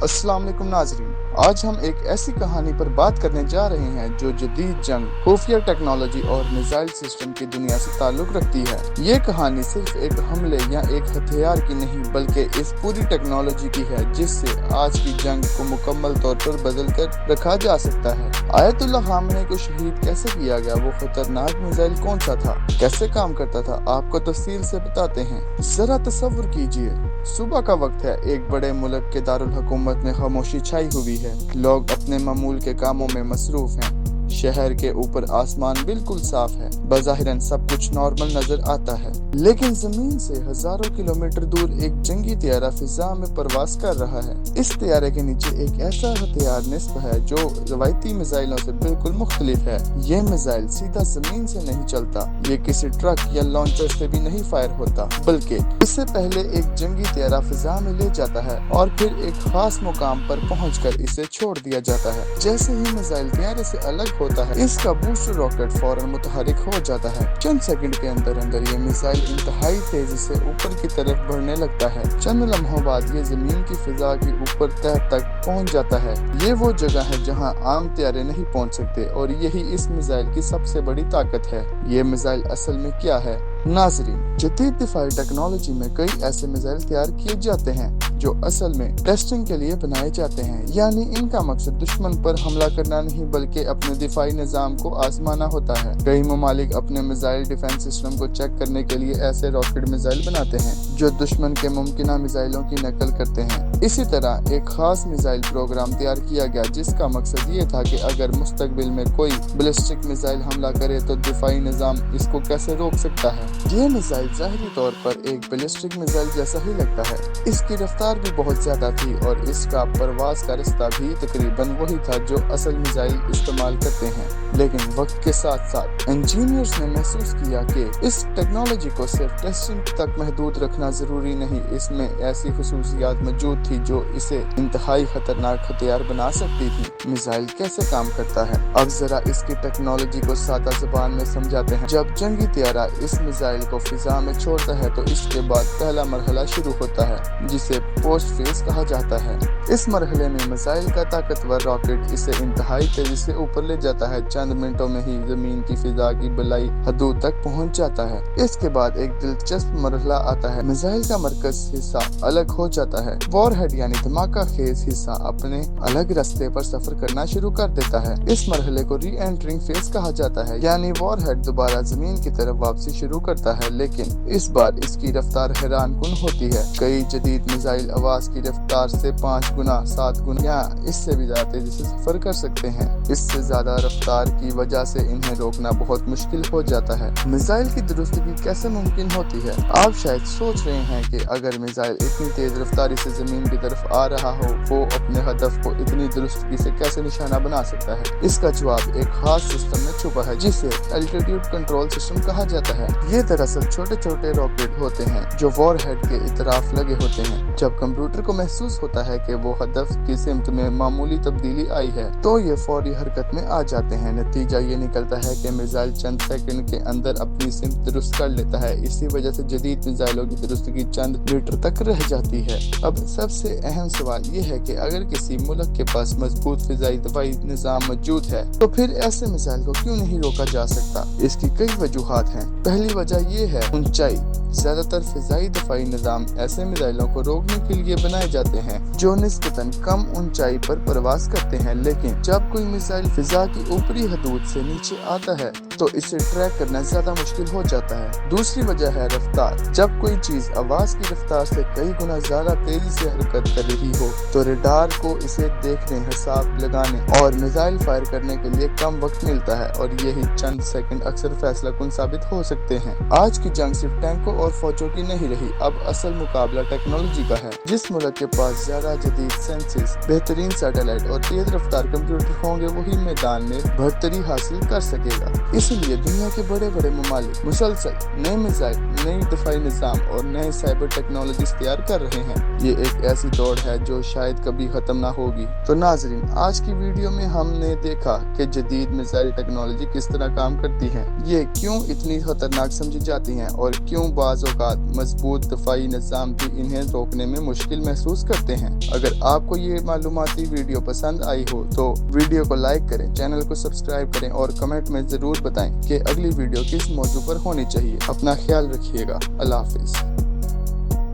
अस्सलाम वालेकुम नाज़रीन। आज हम एक ऐसी कहानी पर बात करने जा रहे हैं जो जदीद जंग, खुफिया टेक्नोलॉजी और मिसाइल सिस्टम की दुनिया से ताल्लुक रखती है। ये कहानी सिर्फ एक हमले या एक हथियार की नहीं बल्कि इस पूरी टेक्नोलॉजी की है जिससे आज की जंग को मुकम्मल तौर पर बदल कर रखा जा सकता है। आयतुल्लाह खामनेई को शहीद कैसे किया गया, वो खतरनाक मिसाइल कौन सा था, कैसे काम करता था, आपको तफसील से बताते हैं। जरा तसव्वुर कीजिए, सुबह का वक्त है, एक बड़े मुल्क के दारुल हुकूमत में खामोशी छाई हुई है। लोग अपने मामूल के कामों में मसरूफ हैं। शहर के ऊपर आसमान बिल्कुल साफ है, बज़ाहिरन सब कुछ नॉर्मल नजर आता है, लेकिन जमीन से हजारों किलोमीटर दूर एक जंगी तैयारा फिजा में परवास कर रहा है। इस तैयारे के नीचे एक ऐसा हथियार निस्ब है जो रवायती मिसाइलों से बिल्कुल मुख्तलिफ है। ये मिसाइल सीधा जमीन से नहीं चलता, ये किसी ट्रक या लॉन्चर से भी नहीं फायर होता, बल्कि इससे पहले एक जंगी तैयारा फिजा में ले जाता है और फिर एक खास मुकाम पर पहुंचकर इसे छोड़ दिया जाता है। जैसे ही मिसाइल तैयारे से अलग होता है, इसका बूस्टर रॉकेट फौरन मुतहरिक हो जाता है। चंद सेकंड के अंदर अंदर ये मिसाइल इंतहाई तेजी से ऊपर की तरफ बढ़ने लगता है। चंद लम्हों बाद ये जमीन की फिजा की ऊपर तह तक पहुंच जाता है। ये वो जगह है जहां आम तैयारे नहीं पहुंच सकते और यही इस मिसाइल की सबसे बड़ी ताकत है। ये मिसाइल असल में क्या है? नाज़रीन, जदीद दिफाई टेक्नोलॉजी में कई ऐसे मिसाइल तैयार किए जाते हैं जो असल में टेस्टिंग के लिए बनाए जाते हैं, यानी इनका मकसद दुश्मन पर हमला करना नहीं बल्कि अपने दिफाई निजाम को आजमाना होता है। कई ममालिक अपने मिसाइल डिफेंस सिस्टम को चेक करने के लिए ऐसे रॉकेट मिसाइल बनाते हैं जो दुश्मन के मुमकिना मिसाइलों की नकल करते हैं। इसी तरह एक खास मिसाइल प्रोग्राम तैयार किया गया जिसका मकसद ये था कि अगर मुस्तकबिल में कोई बैलिस्टिक मिसाइल हमला करे तो दिफाई निजाम इसको कैसे रोक सकता है। ये मिसाइल ज़ाहिरी तौर पर एक बैलिस्टिक मिसाइल जैसा ही लगता है। इसकी रफ्तार भी बहुत ज्यादा थी और इसका परवाज का रास्ता भी तकरीबन वही था जो असल मिसाइल इस्तेमाल करते हैं। लेकिन वक्त के साथ साथ इंजीनियर्स ने महसूस किया कि इस टेक्नोलॉजी को सिर्फ टेस्टिंग तक महदूद रखना जरूरी नहीं, इसमें ऐसी खुसूसियात मौजूद थी जो इसे इंतहाई खतरनाक हथियार बना सकती थी। मिसाइल कैसे काम करता है, अब जरा इसकी टेक्नोलॉजी को सादा जुबान में समझाते हैं। जब जंगी तैयारा इस मिसाइल को फिजा में छोड़ता है तो इसके बाद पहला मरहला शुरू होता है जिसे पोस्ट फेज कहा जाता है। इस मरहले में मिसाइल का ताकतवर रॉकेट इसे इंतहाई तेजी से ऊपर ले जाता है। चंद मिनटों में ही जमीन की फिजा की बलाई हदूद तक पहुंच जाता है। इसके बाद एक दिलचस्प मरहला आता है, मिसाइल का मरकज हिस्सा अलग हो जाता है। वॉरहेड यानी धमाका खेज हिस्सा अपने अलग रास्ते पर सफर करना शुरू कर देता है। इस मरहले को री एंटरिंग फेज कहा जाता है, यानी वॉरहेड दोबारा जमीन की तरफ वापसी शुरू करता है, लेकिन इस बार इसकी रफ्तार हैरान कुन होती है। कई जदीद मिसाइल आवाज की रफ्तार से 5 गुना 7 गुना या इससे भी ज्यादा तेजी से सफर कर सकते हैं। इससे ज्यादा रफ्तार की वजह से इन्हें रोकना बहुत मुश्किल हो जाता है। मिसाइल की दुरुस्तगी कैसे मुमकिन होती है? आप शायद सोच रहे हैं कि अगर मिसाइल इतनी तेज रफ्तारी से जमीन की तरफ आ रहा हो, वो अपने हदफ को इतनी दुरुस्तगी से कैसे निशाना बना सकता है? इसका जवाब एक खास सिस्टम में छुपा है जिसे एल्टीट्यूड कंट्रोल सिस्टम कहा जाता है। ये दरअसल छोटे छोटे रॉकेट होते हैं जो वॉरहेड के इतराफ लगे होते हैं। जब कंप्यूटर को महसूस होता है कि वो हदफ की सिमत में मामूली तब्दीली आई है तो ये फौरी हरकत में आ जाते हैं। नतीजा ये निकलता है कि मिसाइल चंद सेकंड के अंदर अपनी सिमत दुरुस्त कर लेता है। इसी वजह से जदीद मिसाइलों की दुरुस्तगी चंद मीटर तक रह जाती है। अब सबसे अहम सवाल ये है कि अगर किसी मुल्क के पास मजबूत फिजाई दफाई निजाम मौजूद है तो फिर ऐसे मिसाइल को क्यों नहीं रोका जा सकता? इसकी कई वजूहात हैं। पहली वजह ये है ऊंचाई। ज्यादातर फिजाई दफाई निजाम ऐसे मिसाइलों को रोकने के लिए बनाए जाते हैं जो निस्बतन कम ऊंचाई पर परवास करते हैं, लेकिन जब कोई मिसाइल फिजा की ऊपरी हदूद से नीचे आता है तो इसे ट्रैक करना ज्यादा मुश्किल हो जाता है। दूसरी वजह है रफ्तार। जब कोई चीज आवाज की रफ्तार से कई गुना ज्यादा तेजी से हरकत कर रही हो तो रडार को इसे देखने, हिसाब लगाने और मिसाइल फायर करने के लिए कम वक्त मिलता है और यही चंद सेकंड अक्सर फैसला कुन साबित हो सकते हैं। आज की जंग सिर्फ टैंकों और फौजों की नहीं रही, अब असल मुकाबला टेक्नोलॉजी का है। जिस मुल्क के पास ज्यादा जदीद सेंसेस, बेहतरीन सैटेलाइट और तेज रफ्तार कंप्यूटर होंगे वही मैदान में बढ़तरी हासिल कर सकेगा। इस इसीलिए दुनिया के बड़े बड़े ममालिक मुसलसल नए मिसाइल, नई दफाई निज़ाम और नए साइबर टेक्नोलॉजीज तैयार कर रहे हैं। ये एक ऐसी दौड़ है जो शायद कभी खत्म ना होगी। तो नाजरीन, आज की वीडियो में हमने देखा कि जदीद मिसाइल टेक्नोलॉजी किस तरह काम करती है, ये क्यों इतनी खतरनाक समझी जाती हैं और क्यों बाज़ औक़ात मजबूत दफाई निज़ाम भी इन्हें रोकने में मुश्किल महसूस करते हैं। अगर आपको ये मालूमाती वीडियो पसंद आई हो तो वीडियो को लाइक करें, चैनल को सब्सक्राइब करें और कमेंट में ज़रूर बताएं कि अगली वीडियो किस मौजू पर होनी चाहिए। अपना ख्याल रखिएगा। अल्लाह हाफिज़।